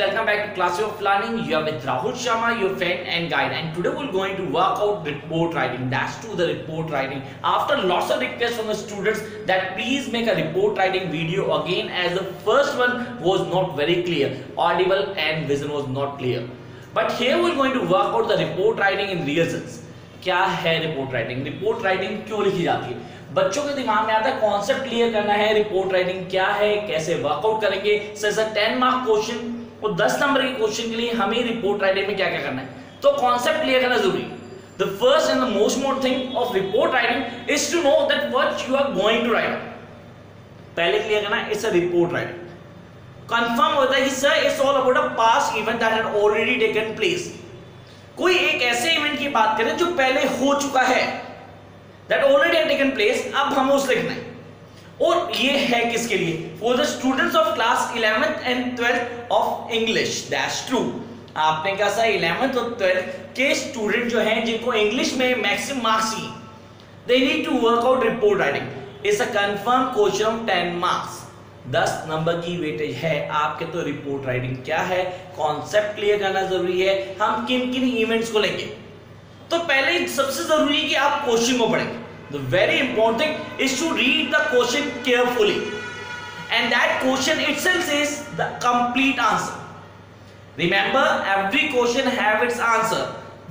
welcome back to Class of Learning. You are with Rahul Sharma, your friend and guide, and today we're going to work out report writing. That's to the report writing. After lots of requests from the students that please make a report writing video again, as the first one was not very clear, audible and vision was not clear. But here we're going to work out the report writing in real sense. क्या है report writing? Report writing क्यों लिखी जाती है? बच्चों के दिमाग में आता है, कॉन्सेप्ट क्लियर करना है, रिपोर्ट राइटिंग क्या है, कैसे वर्कआउट करेंगे। सर 10 मार्क क्वेश्चन और 10 नंबर के क्वेश्चन के लिए हमें रिपोर्ट राइटिंग में क्या क्या करना है, तो कॉन्सेप्ट क्लियर करना जरूरी। The first and the most important thing of report writing is to know that what you are going to write. पहले क्लियर करना it's a report writing. Confirm होता है कि sir it's all about a past event that had already taken place. कोई एक ऐसे event की बात करें जो पहले हो चुका है, that already had taken place, अब हम उस लिखना है। और ये है किसके लिए? for the students of class 11th and 12th of English. That's true. आपने कहा सर 11th और 12th के स्टूडेंट जो हैं जिनको इंग्लिश में मैक्सिमम मार्क्स चाहिए, they need to work out report writing. It's a confirmed question of 10 marks. 10 number की वेटेज है आपके। तो रिपोर्ट राइटिंग क्या है, कॉन्सेप्ट क्लियर करना जरूरी है। हम किन किन इवेंट्स को लेंगे, तो पहले सबसे जरूरी है कि आप क्वेश्चन को पढ़ें। The very important thing is to read the question carefully, and that question itself is the complete answer. Remember, every question have its answer.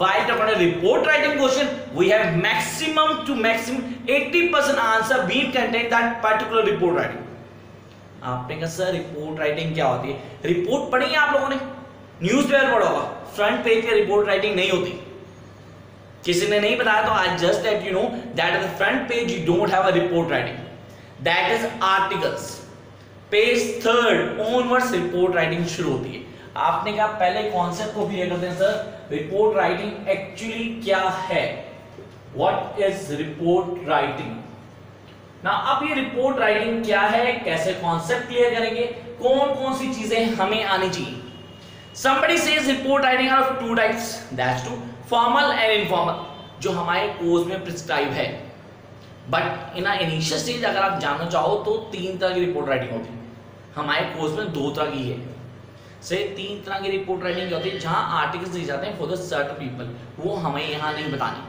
While talking about report writing question, we have maximum to maximum 80% answer being contained that particular report writing. आपने कहा sir report writing क्या होती है? Report पढ़ी है आप लोगों ने, न्यूज़पेपर पढ़ा होगा, फ्रंट पेज पे रिपोर्ट राइटिंग नहीं होती। किसी ने नहीं बताया तो I just let you know that at the front page you don't have a report writing, that is articles. Page 3 onwards report writing शुरू होती है। आपने कहा पहले कॉन्सेप्ट को क्लियर करते हैं सर, रिपोर्ट राइटिंग एक्चुअली क्या है, व्हाट इज रिपोर्ट राइटिंग। ना अब ये रिपोर्ट राइटिंग क्या है, कैसे कॉन्सेप्ट क्लियर करेंगे, कौन कौन सी चीजें हमें आनी चाहिए। Somebody says report writing are of two types, that's true, formal and informal, जो हमारे कोर्स में प्रिस्क्राइब है। बट इन इनिशियल स्टेज अगर आप जानना चाहो तो 3 तरह की रिपोर्ट राइटिंग होती है। हमारे कोर्स में 2 तरह की है। से 3 तरह की रिपोर्ट राइटिंग होती है जहां आर्टिकल्स दिए जाते हैं फॉर द सर्टेन पीपल, वो हमें यहाँ नहीं बतानी,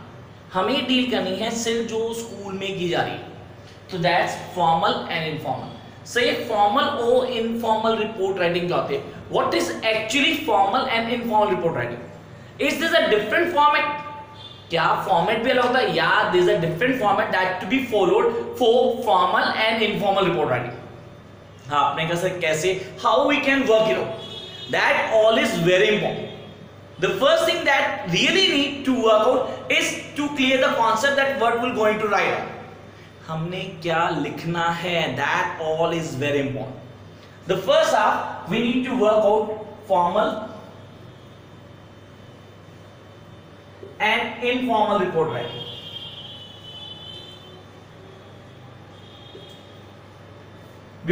हमें डील करनी है सिर्फ जो स्कूल में की जा रही है। तो दैट्स फॉर्मल एंड इनफॉर्मल। से फॉर्मल और इनफॉर्मल रिपोर्ट राइटिंग क्या होती है? What is actually formal and informal report writing? Is this a different format? क्या फॉर्मेट भी अलग होता है, या this a different format that to be followed for formal and informal report writing. आपने कहा सर कैसे, how we can work it out, that all is very important. The first thing that really need to work out is to clear the concept that what will going to write, हमने क्या लिखना है, that all is very important. The first half we need to work out formal and informal report writing.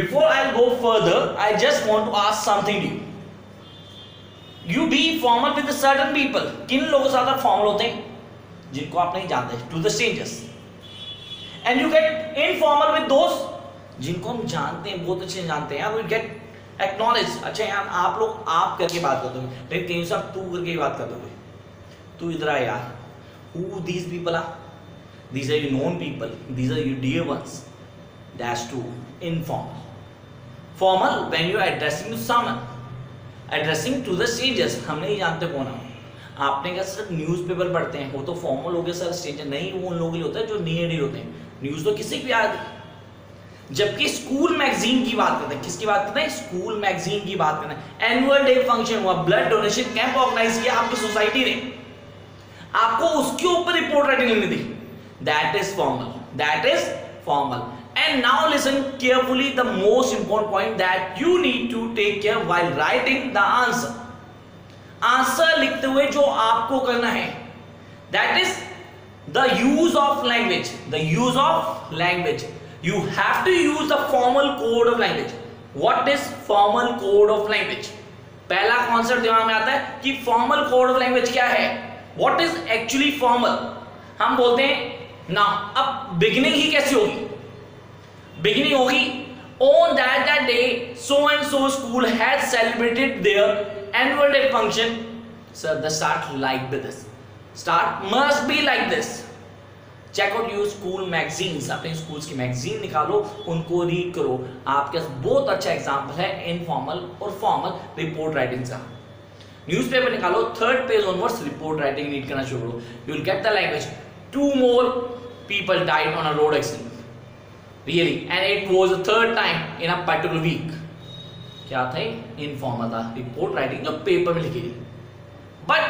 Before I go further, I just want to ask something to you. You be formal with certain people. किन लोगों के साथ आप formal होते हैं? जिनको आप नहीं जानते, to the strangers. And you get informal with those जिनको हम जानते हैं, बहुत अच्छे जानते हैं, we get acknowledged. अच्छा यार आप लोग आप करके बात करते हो, लेकिन कहीं से आप तू करके बात करते हो। तू इधर आ यार, who these people are? These are your known people, these are your dear ones. That's true. Informal. Formal when you are addressing to someone, addressing to the strangers, हम नहीं जानते कौन है। आपने कहा सर न्यूज़पेपर पढ़ते हैं, वो तो फॉर्मल हो गया सर, स्ट्रेंजर नहीं, वो उन लोगों के लिए होता है जो नियर डियर होते हैं। न्यूज़ तो किसी भी आती। जबकि स्कूल मैगजीन की बात करते हैं, किसकी बात करते हैं? स्कूल मैगजीन की बात करते हैं। एनुअल डे फंक्शन हुआ, ब्लड डोनेशन कैंप ऑर्गेनाइज किया आपकी सोसाइटी ने, आपको उसके ऊपर रिपोर्ट राइटिंग लिखनी थी, that is formal, that is formal. And now listen carefully the most important point that you need to take care while writing the answer. Answer लिखते हुए जो आपको करना है, that is the use of language, the use of language. You have to use the formal code of language. What is formal code of language? पहला concept दिमाग में आता है कि फॉर्मल कोड ऑफ लैंग्वेज क्या है, व्हाट इज एक्चुअली फॉर्मल। हम बोलते हैं ना, अब बिगिनिंग ही कैसे होगी? बिगिनिंग होगी On that day, so and so school had celebrated their annual day function. So the start like this. Start must be like this. Check out your school magazines. अपने schools की magazine निकालो, उनको read करो. आपके पास बहुत अच्छा example है informal और फॉर्मल रिपोर्ट राइटिंग का. न्यूज़पेपर निकालो, third page onwards report writing read करना शुरू करो. You will get the language. 2 more people died on a road accident. Really, and it was the third time in a particular week. क्या था? Informal था, report writing जो paper में लिखी थी. बट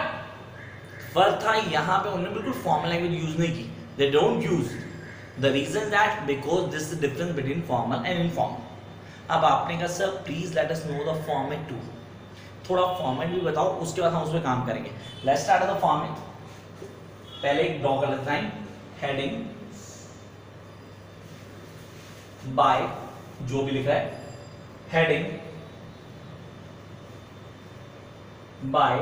फर्क था यहाँ पे उन्होंने बिल्कुल फॉर्मल लैंग्वेज यूज नहीं की. They don't use. The reason is that because this is the difference between formal and informal. अब आपने कहा sir please let us know the format too. थोड़ा फॉर्मेट भी बताओ, उसके बाद हम उस पर काम करेंगे. Let's start the format. पहले एक ड्रॉ कर लेते हैं. हेडिंग बाय जो भी लिख रहा है, हेडिंग बाय.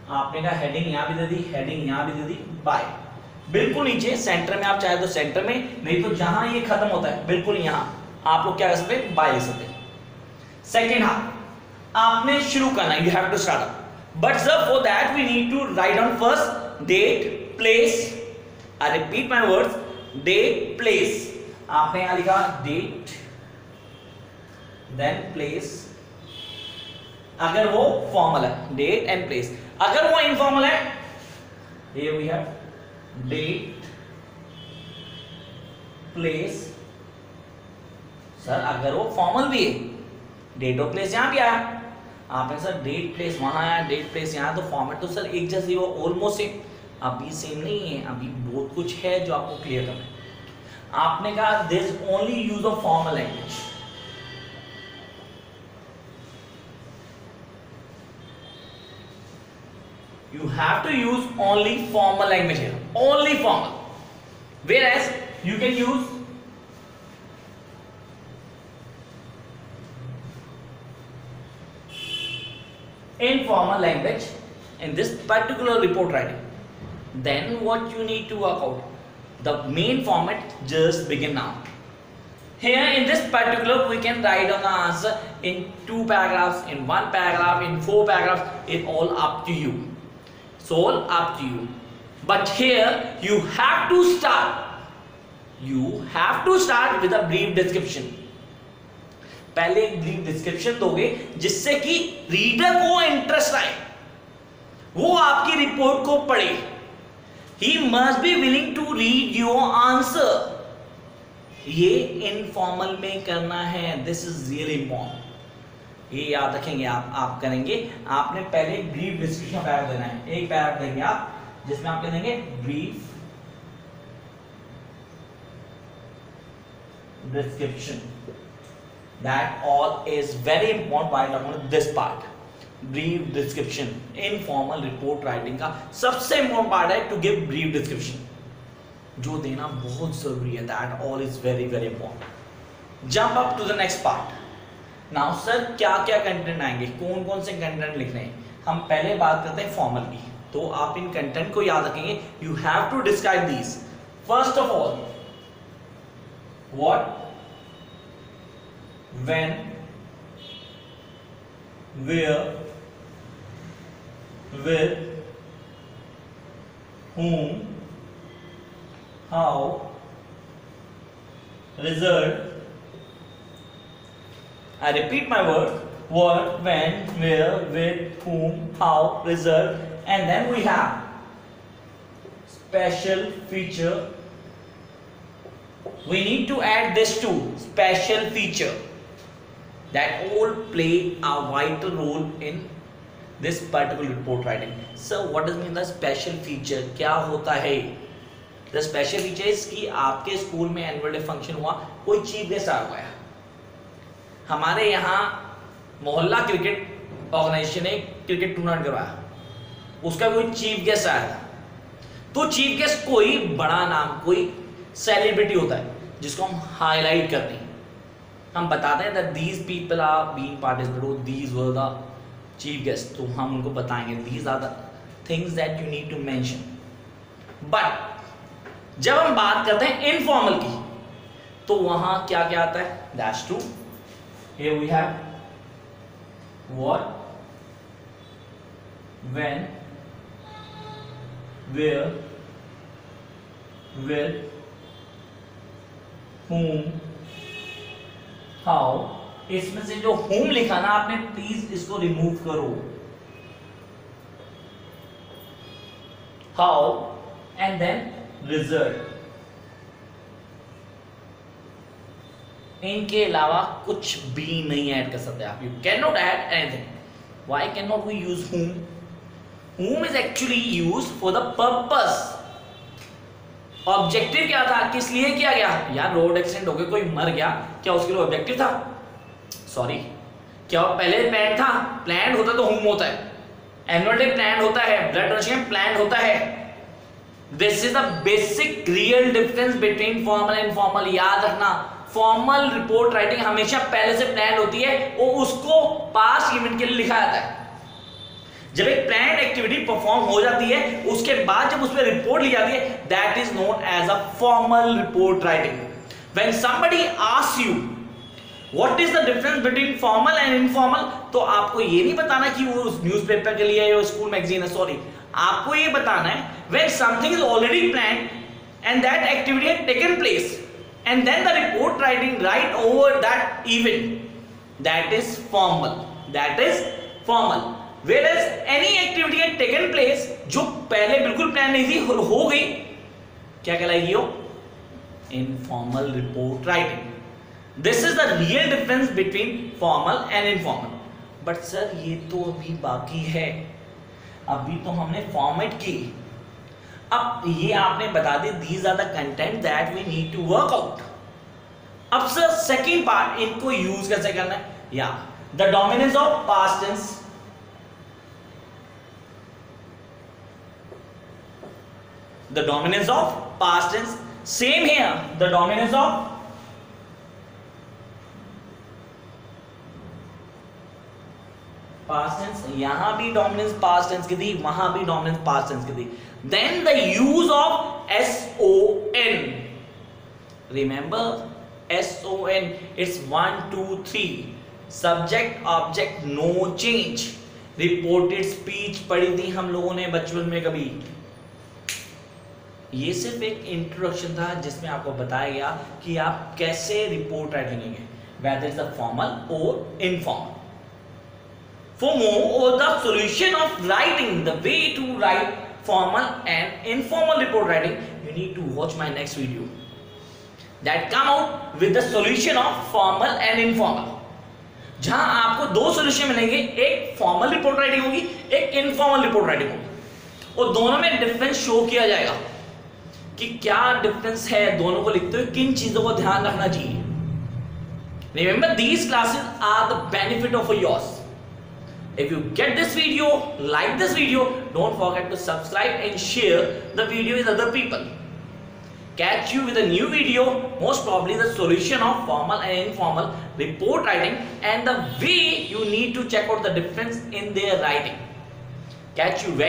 आपने कहा हेडिंग यहां भी दे दी, हेडिंग यहां भी दे दी, बाय. बिल्कुल नीचे सेंटर में, आप चाहे तो सेंटर में, नहीं तो जहां ये खत्म होता है बिल्कुल यहां आप लोग क्या कर सकते हैं, बाय लिख सकते हैं. सेकेंड हाफ आपने शुरू करना है. You have to start up. But sir for that we need to write down first date place. I repeat my words, date place. आपने यहां लिखा डेट देन प्लेस. अगर वो फॉर्मल है डेट एंड प्लेस. अगर वो इनफॉर्मल है, here we have date place. Sir अगर वो फॉर्मल भी है, डेट और प्लेस यहां भी आया. आपने सर डेट प्लेस वहां आया, डेट प्लेस यहां, तो फॉर्मेट तो सर एक जैसी हो, ऑलमोस्ट सेम. अभी सेम नहीं है, अभी बहुत कुछ है जो आपको क्लियर करना है. आपने कहा there is only use of formal language. You have to use only formal language here, only formal. Whereas you can use informal language in this particular report writing. Then what you need to work out, the main format just begin now. Here in this particular we can write down the answer in 2 paragraphs, in 1 paragraph, in 4 paragraphs. It's all up to you. It's all up to you. But here you have to start. You have to start with a brief description. पहले एक brief description दोगे जिससे कि reader को interest आए, वो आपकी report को पढ़े. He must be willing to read your answer. ये इनफॉर्मल में करना है. This is really important. ये याद रखेंगे आप करेंगे. आपने पहले एक ब्रीफ डिस्क्रिप्शन पैराग्राफ देना है. एक पैराग्राफ देंगे आप जिसमें आप क्या देंगे, brief description. That all is very important while talking about this part. Brief description. Informal report writing का सबसे important part है to give brief description. जो देना बहुत जरूरी है. That all is very very important. Jump up to the next part. Now sir क्या क्या कंटेंट आएंगे, कौन कौन से कंटेंट लिखने हैं. हम पहले बात करते हैं फॉर्मल की. तो आप इन कंटेंट को याद रखेंगे. You have to describe these. First of all, what, when, where, with, whom, how, result. I repeat my word. What, when, where, with, whom, how, result. And then we have special feature. We need to add this too, special feature. That all play a vital role in this particular report writing. So what does mean the special feature? क्या होता है? The special feature is कि आपके school में annual day function हुआ, कोई chief guest आ गया. हमारे यहाँ मोहल्ला क्रिकेट ऑर्गेनाइजेशन ने क्रिकेट टूर्नामेंट करवाया, उसका कोई चीफ गेस्ट आया. तो चीफ गेस्ट कोई बड़ा नाम, कोई सेलिब्रिटी होता है जिसको हम हाईलाइट करते हैं. हम बताते हैं that these people are being participated, these were the chief guests. तो हम उनको बताएंगे these are the things that you need to mention. But जब हम बात करते हैं इनफॉर्मल की, तो वहां क्या क्या आता है, that's true. Here we have what, when, where, with, whom, how. इसमें से जो whom लिखा ना आपने, प्लीज इसको रिमूव करो. How and then result. इनके अलावा कुछ भी नहीं ऐड कर सकते आप. You can not add anything. Why can not we use whom? Whom is actually used for the purpose. Objective क्या था, किस लिए किया गया? यार रोड एक्सीडेंट हो गया, कोई मर गया, क्या उसके लिए ऑब्जेक्टिव था? सॉरी, क्या पहले प्लान था? प्लान होता तो whom होता है. एनुअल डे प्लान होता है, ब्लड डोनेशन प्लान होता है. This is the basic real difference between formal and informal. याद रखना, फॉर्मल रिपोर्ट राइटिंग हमेशा पहले से प्लान होती है, वो उसको पास्ट इवेंट के लिए लिखा जाता है. जब एक प्लान एक्टिविटी परफॉर्म हो जाती है, उसके बाद जब उस पर रिपोर्ट ली जाती है, that is known as a formal report writing. When somebody asks you what is the difference between formal and informal, तो आपको ये नहीं बताना कि वो न्यूज़पेपर के लिए या स्कूल मैगजीन है. सॉरी, आपको ये बताना है when something is already planned and that activity has taken place and then the report writing right over that event, that is formal. That is formal. Whereas any activity had taken place जो पहले बिल्कुल plan नहीं थी, हो गई, क्या कहलाएगी वो? Informal report writing. This is the real difference between formal and informal. But sir, ये तो अभी बाकी है. अभी तो हमने फॉर्मेट की. अब ये आपने बता दी, these are the content that we need to work out. अब सर सेकेंड पार्ट, इनको यूज कैसे करना है? या the dominance of past tense. The dominance of past tense, same here, the dominance of past tense. यहां भी dominance past tense की थी, वहां भी डोमिनेंस पास्ट टेंस की थी. Then the use of SON. Remember SON. It's 1, 2, 3. Subject, object, no change. Reported speech पढ़ी थी हम लोगों ने बचपन में कभी. ये सिर्फ एक इंट्रोडक्शन था जिसमें आपको बताया गया कि आप कैसे रिपोर्ट राइटिंग करेंगे, whether it's a formal or informal. For more the solution of writing, the way to write formal and informal report writing, you need to watch my next video that come out with the solution of formal and informal. जहां आपको दो solution मिलेंगे, एक formal report writing होगी, एक informal report writing होगी, और दोनों में डिफरेंस शो किया जाएगा कि क्या डिफरेंस है दोनों को लिखते हुए, किन चीजों को ध्यान रखना चाहिए. Remember, these classes are the benefit of yours. If you get this video, like this video, don't forget to subscribe and share the video with other people. Catch you with a new video, most probably the solution of formal and informal report writing and the way you need to check out the difference in their writing. Catch you very